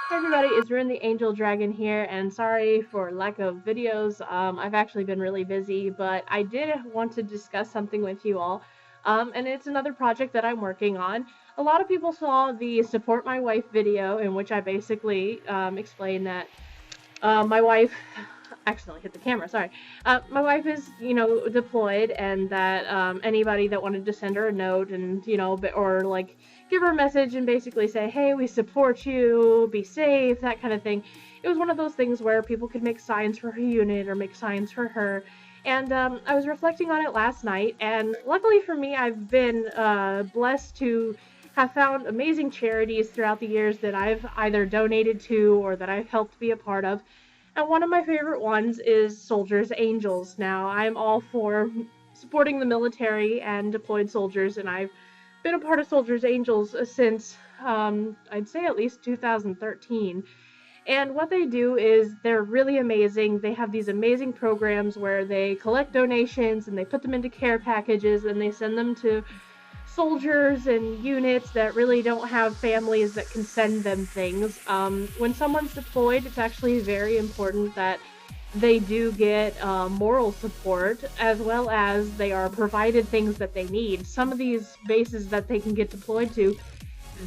Hey everybody, it's Rune the Angel Dragon here, and sorry for lack of videos. I've actually been really busy, but I did want to discuss something with you all. And it's another project that I'm working on. A lot of people saw the Support My Wife video, in which I basically explained that my wife accidentally hit the camera, sorry. My wife is, deployed, and that anybody that wanted to send her a note and, or like give her a message and basically say, hey, we support you, be safe, that kind of thing. It was one of those things where people could make signs for her unit or make signs for her. And I was reflecting on it last night, and luckily for me, I've been blessed to have found amazing charities throughout the years that I've either donated to or that I've helped be a part of. And one of my favorite ones is Soldiers Angels. Now, I'm all for supporting the military and deployed soldiers, and I've been a part of Soldiers Angels since I'd say at least 2013. And what they do is they're really amazing. They have these amazing programs where they collect donations and they put them into care packages and they send them to soldiers and units that really don't have families that can send them things. When someone's deployed, it's actually very important that they do get moral support, as well as they are provided things that they need. Some of these bases that they can get deployed to,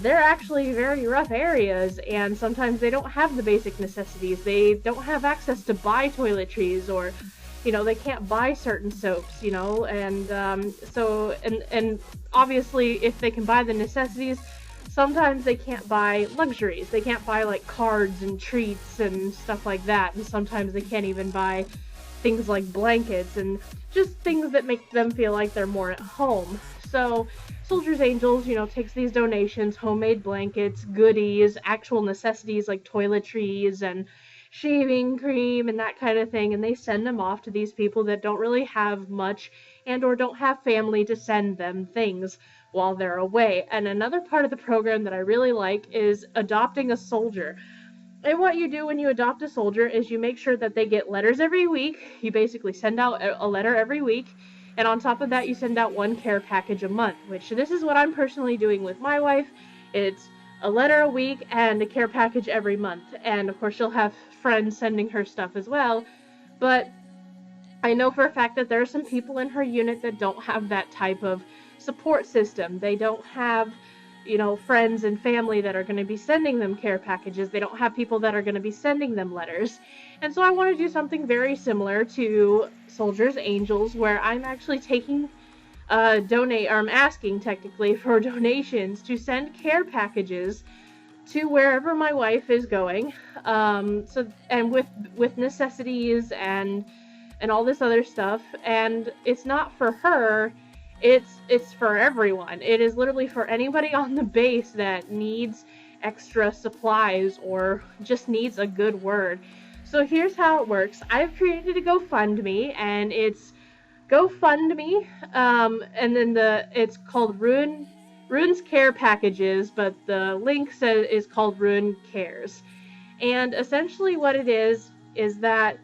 they're actually very rough areas, and sometimes they don't have the basic necessities. They don't have access to buy toiletries, or they can't buy certain soaps, and obviously if they can buy the necessities, sometimes they can't buy luxuries. They can't buy like cards and treats and stuff like that, and sometimes they can't even buy things like blankets and just things that make them feel like they're more at home. So Soldiers Angels, takes these donations, homemade blankets, goodies, actual necessities like toiletries and shaving cream and that kind of thing, and they send them off to these people that don't really have much and or don't have family to send them things while they're away. And another part of the program that I really like is adopting a soldier. And what you do when you adopt a soldier is you make sure that they get letters every week. You basically send out a letter every week. And on top of that, you send out one care package a month, which this is what I'm personally doing with my wife. It's a letter a week and a care package every month. And of course, she'll have friends sending her stuff as well. But I know for a fact that there are some people in her unit that don't have that type of support system. They don't have friends and family that are going to be sending them care packages. They don't have people that are going to be sending them letters. And so I want to do something very similar to Soldiers Angels, where I'm actually taking I'm asking technically for donations to send care packages to wherever my wife is going. And with necessities and all this other stuff. And it's not for her. It's for everyone. It is literally for anybody on the base that needs extra supplies or just needs a good word. So here's how it works. I've created a GoFundMe, and it's GoFundMe, and then it's called Rune's Care Packages, but the link is called Rune Cares. And essentially what it is that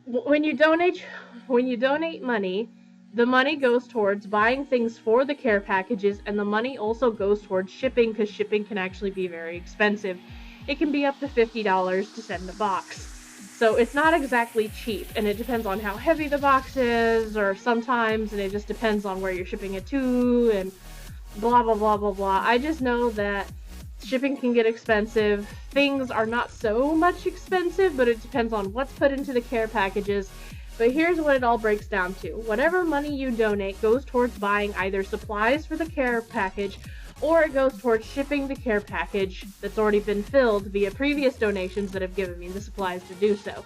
when you donate money, the money goes towards buying things for the care packages, and the money also goes towards shipping, because shipping can actually be very expensive. It can be up to $50 to send a box. So it's not exactly cheap, and it depends on how heavy the box is, or sometimes, and it just depends on where you're shipping it to, and blah, blah, blah, blah, blah. I just know that shipping can get expensive. Things are not so much expensive, but it depends on what's put into the care packages. But here's what it all breaks down to. Whatever money you donate goes towards buying either supplies for the care package, or it goes towards shipping the care package that's already been filled via previous donations that have given me the supplies to do so.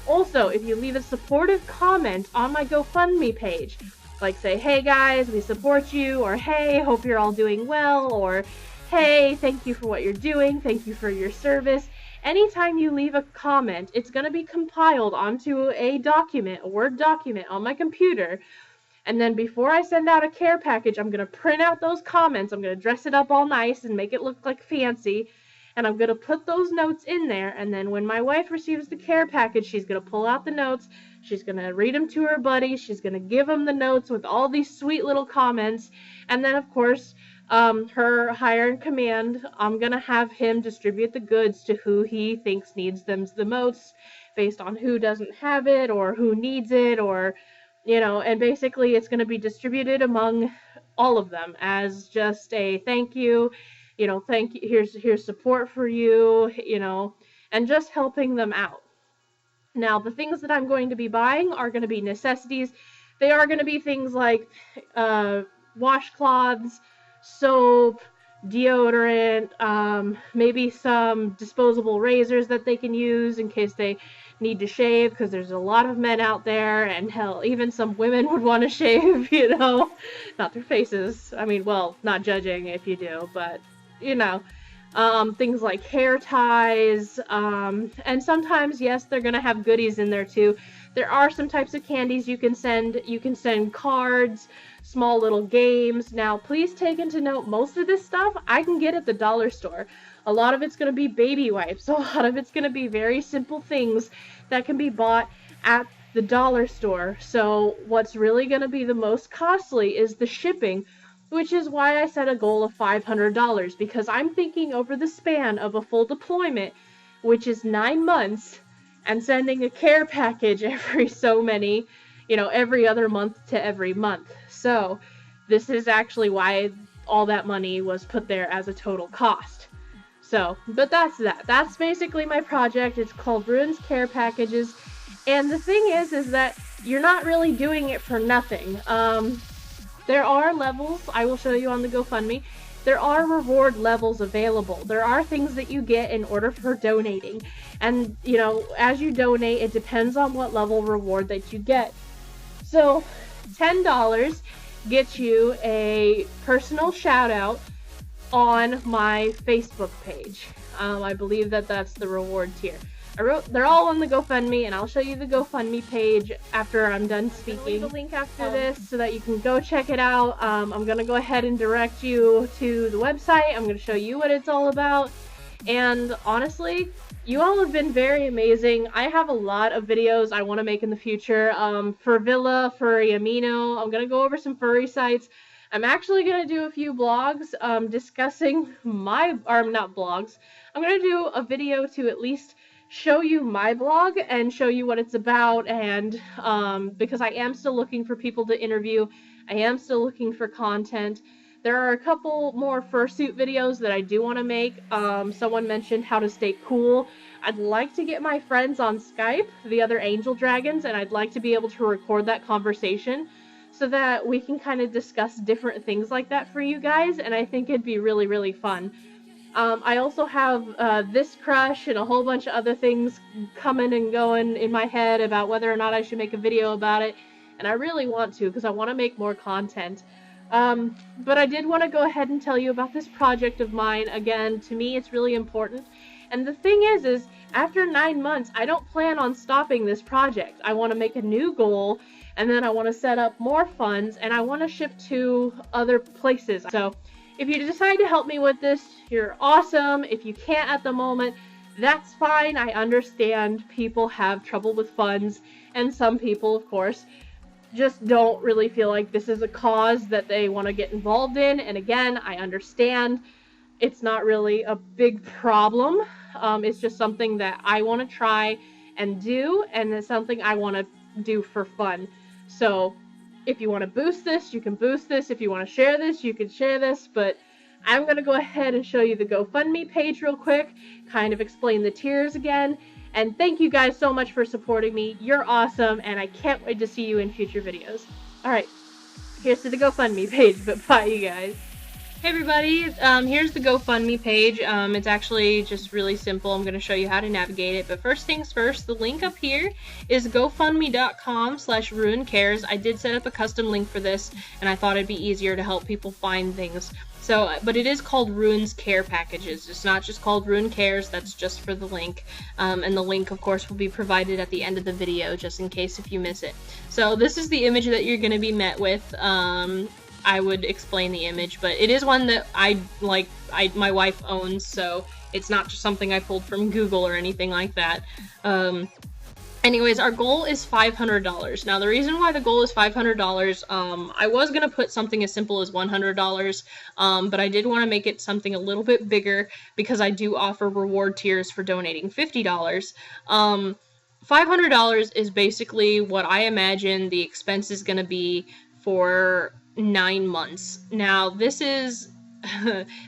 Also, if you leave a supportive comment on my GoFundMe page, like say, hey guys, we support you, or hey, hope you're all doing well, or hey, thank you for what you're doing, thank you for your service. Anytime you leave a comment, it's going to be compiled onto a document, a Word document on my computer. And then before I send out a care package, I'm going to print out those comments. I'm going to dress it up all nice and make it look like fancy. And I'm going to put those notes in there. And then when my wife receives the care package, she's going to pull out the notes. She's going to read them to her buddies. She's going to give them the notes with all these sweet little comments. And then, of course, her higher in command, I'm gonna have him distribute the goods to who he thinks needs them the most, based on who doesn't have it or who needs it, or, you know, and basically it's gonna be distributed among all of them as just a thank you, you know, thank you, here's support for you, you know, and just helping them out. Now, the things that I'm going to be buying are going to be necessities. They are going to be things like washcloths, soap, deodorant, maybe some disposable razors that they can use in case they need to shave, because there's a lot of men out there, and hell, even some women would want to shave, you know, not their faces. I mean, well, not judging if you do, but, you know. Things like hair ties, and sometimes, yes, they're gonna have goodies in there too. There are some types of candies you can send. You can send cards, small little games. Now, please take into note, most of this stuff I can get at the dollar store. A lot of it's gonna be baby wipes. A lot of it's gonna be very simple things that can be bought at the dollar store. So what's really gonna be the most costly is the shipping, which is why I set a goal of $500, because I'm thinking over the span of a full deployment, which is 9 months, and sending a care package every so many, you know, every other month to every month. So this is actually why all that money was put there as a total cost. So, but that's that. That's basically my project. It's called Rune's Care Packages. And the thing is that you're not really doing it for nothing. There are levels, I will show you on the GoFundMe, there are reward levels available. There are things that you get in order for donating. And, you know, as you donate, it depends on what level reward that you get. So, $10 gets you a personal shout out on my Facebook page. I believe that that's the reward tier. They're all on the GoFundMe, and I'll show you the GoFundMe page after I'm done speaking. I'll leave a link after this so that you can go check it out. I'm going to go ahead and direct you to the website. I'm going to show you what it's all about. And honestly, you all have been very amazing. I have a lot of videos I want to make in the future. For Villa, Furry Amino, I'm going to go over some furry sites. I'm actually going to do a few blogs discussing not blogs. I'm going to do a video to at least show you my blog and show you what it's about, and because I am still looking for people to interview, I am still looking for content. There are a couple more fursuit videos that I do want to make. Someone mentioned how to stay cool. I'd like to get my friends on Skype, the other angel dragons, and I'd like to be able to record that conversation so that we can kind of discuss different things like that for you guys, and I think it'd be really, really fun. I also have this crush and a whole bunch of other things coming and going in my head about whether or not I should make a video about it, and I really want to because I want to make more content. But I did want to go ahead and tell you about this project of mine. Again, to me it's really important. And the thing is after 9 months, I don't plan on stopping this project. I want to make a new goal, and then I want to set up more funds, and I want to ship to other places. So if you decide to help me with this, you're awesome. If you can't at the moment, that's fine. I understand people have trouble with funds, and some people, of course, just don't really feel like this is a cause that they want to get involved in. And again, I understand. It's not really a big problem. It's just something that I want to try and do, and it's something I want to do for fun. So if you want to boost this, you can boost this. If you want to share this, you can share this. But I'm going to go ahead and show you the GoFundMe page real quick, kind of explain the tiers again. And thank you guys so much for supporting me. You're awesome, and I can't wait to see you in future videos. Alright, here's to the GoFundMe page, but bye, you guys. Hey everybody, here's the GoFundMe page. It's actually just really simple. I'm going to show you how to navigate it. But first things first, the link up here is gofundme.com/RuneCares. I did set up a custom link for this, and I thought it'd be easier to help people find things. So, but it is called Rune's Care Packages. It's not just called Rune Cares, that's just for the link. And the link, of course, will be provided at the end of the video, just in case if you miss it. So this is the image that you're going to be met with. I would explain the image, but it is one that my wife owns, so it's not just something I pulled from Google or anything like that. Anyways, our goal is $500. Now, the reason why the goal is $500, I was going to put something as simple as $100, but I did want to make it something a little bit bigger because I do offer reward tiers for donating $50. $500 is basically what I imagine the expense is going to be for 9 months. Now, this is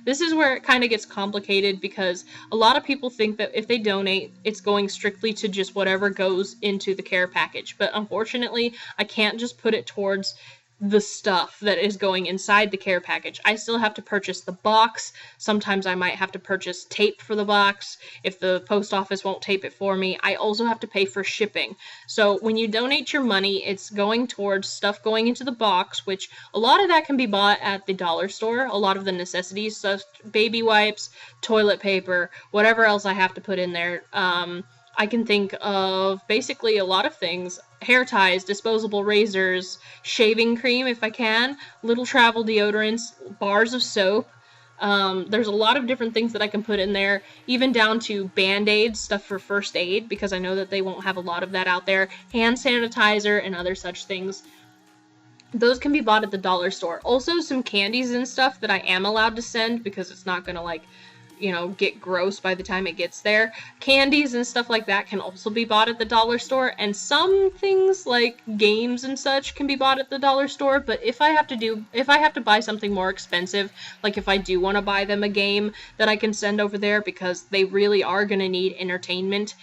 this is where it kind of gets complicated because a lot of people think that if they donate, it's going strictly to just whatever goes into the care package. But unfortunately, I can't just put it towards the stuff that is going inside the care package. I still have to purchase the box. Sometimes I might have to purchase tape for the box if the post office won't tape it for me. I also have to pay for shipping. So when you donate your money, it's going towards stuff going into the box, which a lot of that can be bought at the dollar store. A lot of the necessities, so baby wipes, toilet paper, whatever else I have to put in there. I can think of basically a lot of things. Hair ties, disposable razors, shaving cream if I can, little travel deodorants, bars of soap. There's a lot of different things that I can put in there, even down to Band-Aids, stuff for first aid, because I know that they won't have a lot of that out there, hand sanitizer, and other such things. Those can be bought at the dollar store. Also, some candies and stuff that I am allowed to send because it's not gonna, like, you know, get gross by the time it gets there. Candies and stuff like that can also be bought at the dollar store, and some things like games and such can be bought at the dollar store, but if I have to buy something more expensive, like if I do want to buy them a game that I can send over there because they really are going to need entertainment,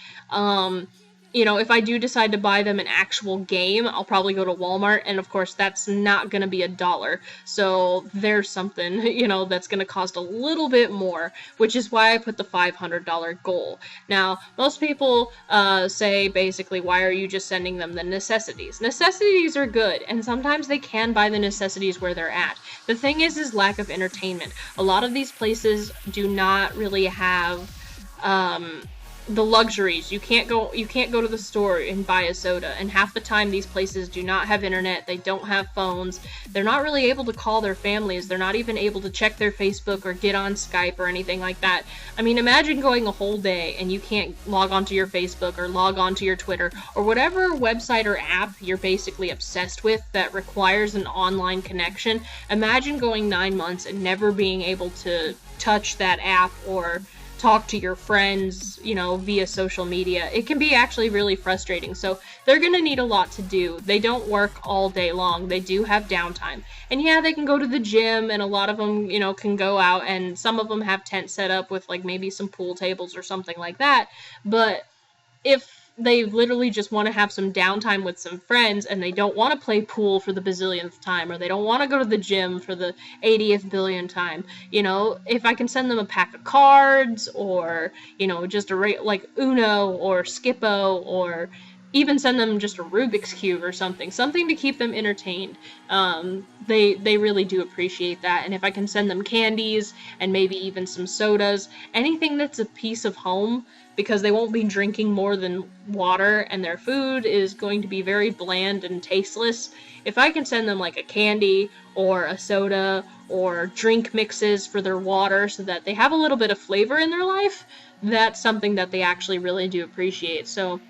you know, if I do decide to buy them an actual game, I'll probably go to Walmart, and of course that's not going to be $1. So there's something, you know, that's going to cost a little bit more, which is why I put the $500 goal. Now, most people say basically, why are you just sending them the necessities? Necessities are good, and sometimes they can buy the necessities where they're at. The thing is lack of entertainment. A lot of these places do not really have the luxuries. You can't go to the store and buy a soda, and half the time these places do not have internet, they don't have phones, they're not really able to call their families, they're not even able to check their Facebook or get on Skype or anything like that. I mean, imagine going a whole day and you can't log onto your Facebook or log onto your Twitter or whatever website or app you're basically obsessed with that requires an online connection. Imagine going 9 months and never being able to touch that app or talk to your friends, you know, via social media. It can be actually really frustrating. So they're going to need a lot to do. They don't work all day long. They do have downtime. And yeah, they can go to the gym, and a lot of them, you know, can go out, and some of them have tents set up with like maybe some pool tables or something like that. But if they literally just want to have some downtime with some friends and they don't want to play pool for the bazillionth time, or they don't want to go to the gym for the 80th billion time, you know, if I can send them a pack of cards, or, you know, just like Uno or Skippo, or even send them just a Rubik's Cube or something to keep them entertained. They really do appreciate that. And if I can send them candies and maybe even some sodas, anything that's a piece of home, because they won't be drinking more than water and their food is going to be very bland and tasteless. If I can send them like a candy or a soda or drink mixes for their water so that they have a little bit of flavor in their life, that's something that they actually really do appreciate. So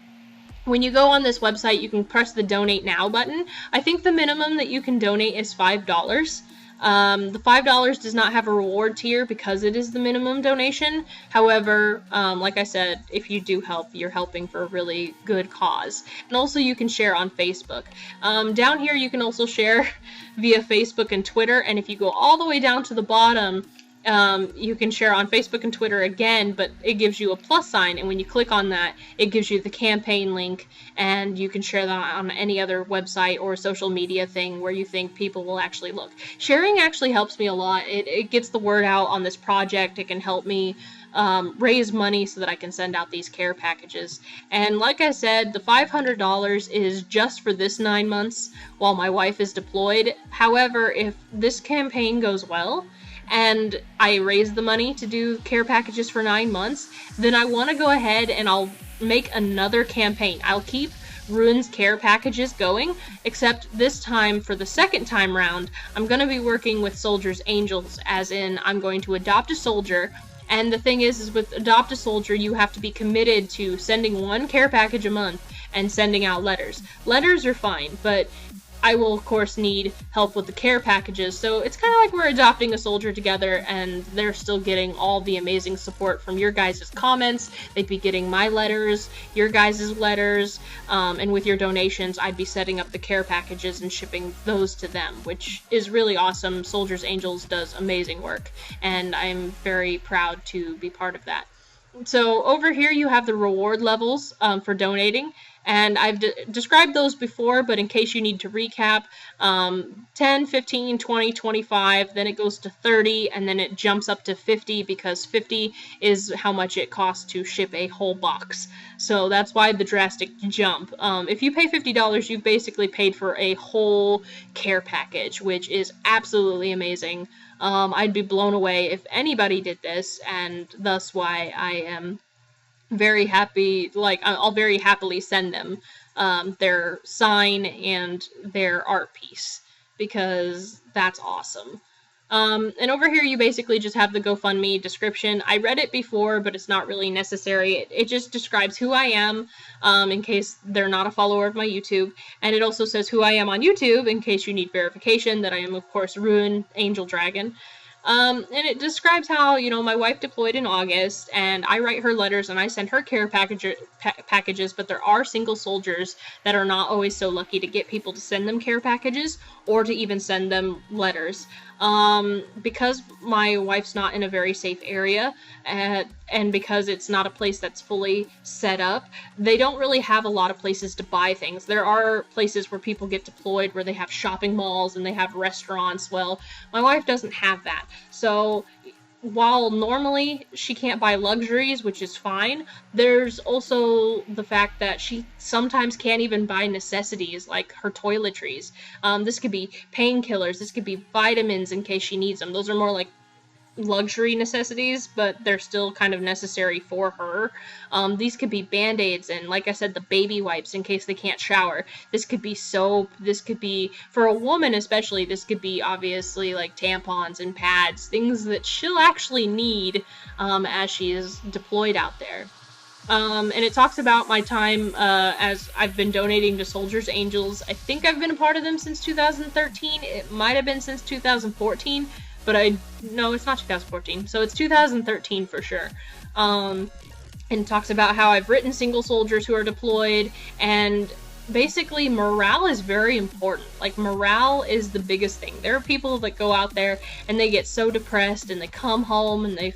when you go on this website, you can press the donate now button. I think the minimum that you can donate is $5. The $5 does not have a reward tier because it is the minimum donation. However, like I said, if you do help, you're helping for a really good cause. And also you can share on Facebook. Down here you can also share via Facebook and Twitter, and if you go all the way down to the bottom, you can share on Facebook and Twitter again, but it gives you a plus sign, and when you click on that, it gives you the campaign link, and you can share that on any other website or social media thing where you think people will actually look. Sharing actually helps me a lot. It gets the word out on this project. It can help me raise money so that I can send out these care packages. And like I said, the $500 is just for this 9 months while my wife is deployed. However, if this campaign goes well, and I raise the money to do care packages for 9 months, then I want to go ahead and I'll make another campaign. I'll keep Rune's care packages going, except this time, for the second time round, I'm going to be working with Soldiers Angels, as in I'm going to adopt a soldier. And the thing is with Adopt a Soldier, you have to be committed to sending one care package a month. and sending out letters. Letters are fine, but I will, of course, need help with the care packages, so it's kind of like we're adopting a soldier together, and they're still getting all the amazing support from your guys' comments. They'd be getting my letters, your guys' letters, and with your donations, I'd be setting up the care packages and shipping those to them, which is really awesome. Soldiers Angels does amazing work, and I'm very proud to be part of that. So over here you have the reward levels for donating, and I've described those before, but in case you need to recap, 10, 15, 20, 25, then it goes to 30, and then it jumps up to 50 because 50 is how much it costs to ship a whole box. So that's why the drastic jump. If you pay $50, you've basically paid for a whole care package, which is absolutely amazing. I'd be blown away if anybody did this, and thus why I am very happy, like, I'll very happily send them their sign and their art piece, because that's awesome. And over here you basically just have the GoFundMe description. I read it before, but it's not really necessary. It just describes who I am, in case they're not a follower of my YouTube, and it also says who I am on YouTube, in case you need verification, that I am, of course, Rune, Angel Dragon. And it describes how, you know, my wife deployed in August, and I write her letters and I send her care packages, but there are single soldiers that are not always so lucky to get people to send them care packages or to even send them letters. Because my wife's not in a very safe area, and because it's not a place that's fully set up, they don't really have a lot of places to buy things. There are places where people get deployed where they have shopping malls and they have restaurants. Well, my wife doesn't have that. So while normally she can't buy luxuries, which is fine, there's also the fact that she sometimes can't even buy necessities like her toiletries. This could be painkillers, this could be vitamins in case she needs them. Those are more like luxury necessities, but they're still kind of necessary for her. These could be band-aids and, like I said, the baby wipes in case they can't shower. This could be soap. This could be, for a woman especially, this could be obviously like tampons and pads, things that she'll actually need as she is deployed out there. And it talks about my time as I've been donating to Soldiers Angels. I think I've been a part of them since 2013. It might have been since 2014. But no, it's not 2014, so it's 2013 for sure. And it talks about how I've written single soldiers who are deployed, and basically morale is very important. Like, morale is the biggest thing. There are people that go out there and they get so depressed, and they come home and they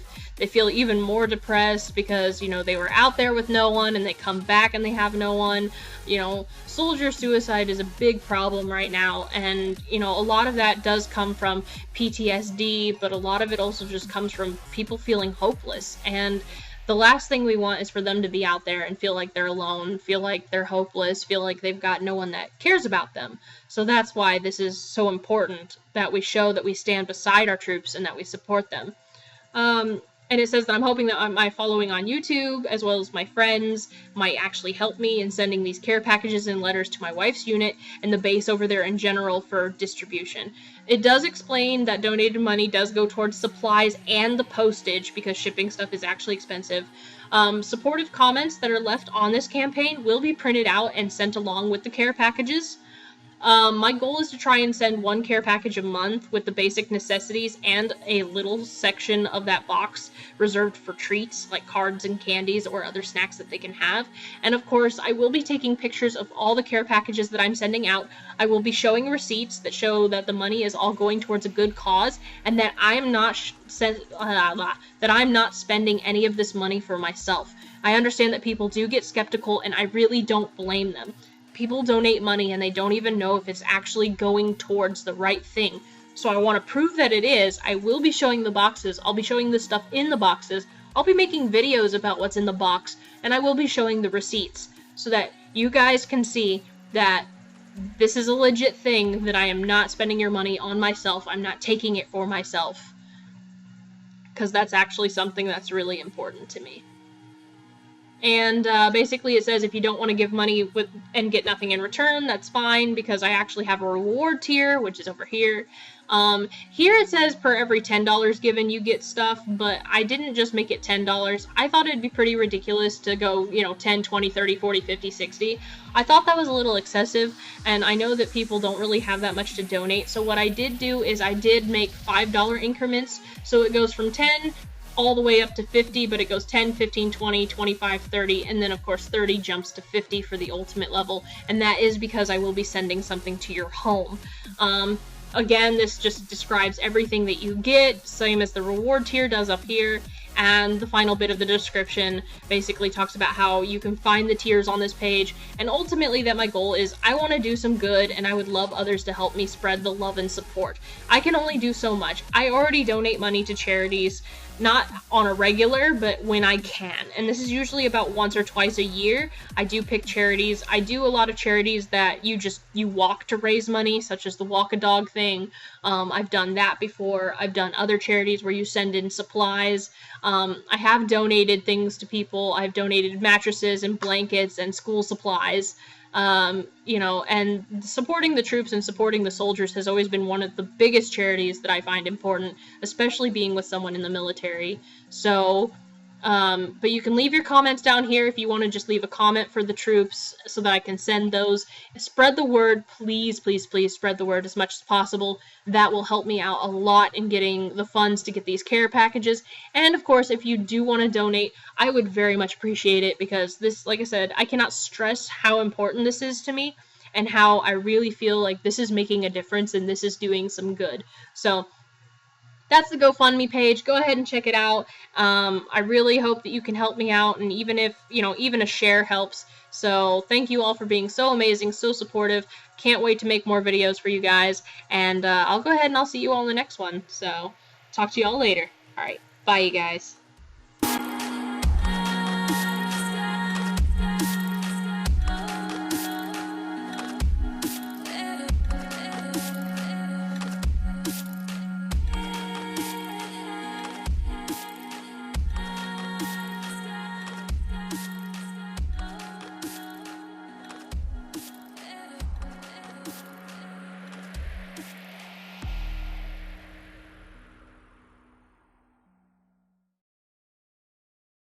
feel even more depressed because, you know, they were out there with no one, and they come back and they have no one. You know, soldier suicide is a big problem right now, and, you know, a lot of that does come from PTSD, but a lot of it also just comes from people feeling hopeless, and the last thing we want is for them to be out there and feel like they're alone, feel like they're hopeless, feel like they've got no one that cares about them. So that's why this is so important, that we show that we stand beside our troops and that we support them. And it says that I'm hoping that my following on YouTube, as well as my friends, might actually help me in sending these care packages and letters to my wife's unit and the base over there in general for distribution. It does explain that donated money does go towards supplies and the postage, because shipping stuff is actually expensive. Supportive comments that are left on this campaign will be printed out and sent along with the care packages. My goal is to try and send one care package a month with the basic necessities and a little section of that box reserved for treats like cards and candies or other snacks that they can have. And of course, I will be taking pictures of all the care packages that I'm sending out. I will be showing receipts that show that the money is all going towards a good cause, and that I'm not spending any of this money for myself. I understand that people do get skeptical, and I really don't blame them. People donate money and they don't even know if it's actually going towards the right thing. So I want to prove that it is. I will be showing the boxes. I'll be showing the stuff in the boxes. I'll be making videos about what's in the box, and I will be showing the receipts so that you guys can see that this is a legit thing, that I am not spending your money on myself. I'm not taking it for myself, because that's actually something that's really important to me. And basically it says if you don't want to give money and get nothing in return, that's fine, because I actually have a reward tier, which is over here. Here it says per every $10 given you get stuff, but I didn't just make it $10. I thought it'd be pretty ridiculous to go, 10, 20, 30, 40, 50, 60. I thought that was a little excessive, and I know that people don't really have that much to donate, so what I did do is I did make $5 increments, so it goes from 10 all the way up to 50, but it goes 10, 15, 20, 25, 30, and then of course 30 jumps to 50 for the ultimate level, and that is because I will be sending something to your home. Again, this just describes everything that you get, same as the reward tier does up here, and the final bit of the description basically talks about how you can find the tiers on this page, and ultimately that my goal is I want to do some good, and I would love others to help me spread the love and support. I can only do so much. I already donate money to charities, not on a regular, but when I can. And this is usually about once or twice a year. I do pick charities. I do a lot of charities that you walk to raise money, such as the Walk a Dog thing. I've done that before. I've done other charities where you send in supplies. I have donated things to people. I've donated mattresses and blankets and school supplies. And supporting the troops and supporting the soldiers has always been one of the biggest charities that I find important, especially being with someone in the military. So, but you can leave your comments down here if you want to just leave a comment for the troops so that I can send those. Spread the word, please, please, please spread the word as much as possible. That will help me out a lot in getting the funds to get these care packages. And of course, if you do want to donate, I would very much appreciate it, because this, like I said, I cannot stress how important this is to me and how I really feel like this is making a difference and this is doing some good. So that's the GoFundMe page. Go ahead and check it out. I really hope that you can help me out, and even if, even a share helps. So thank you all for being so amazing, so supportive. Can't wait to make more videos for you guys, and I'll go ahead and I'll see you all in the next one. So talk to you all later. All right, bye you guys.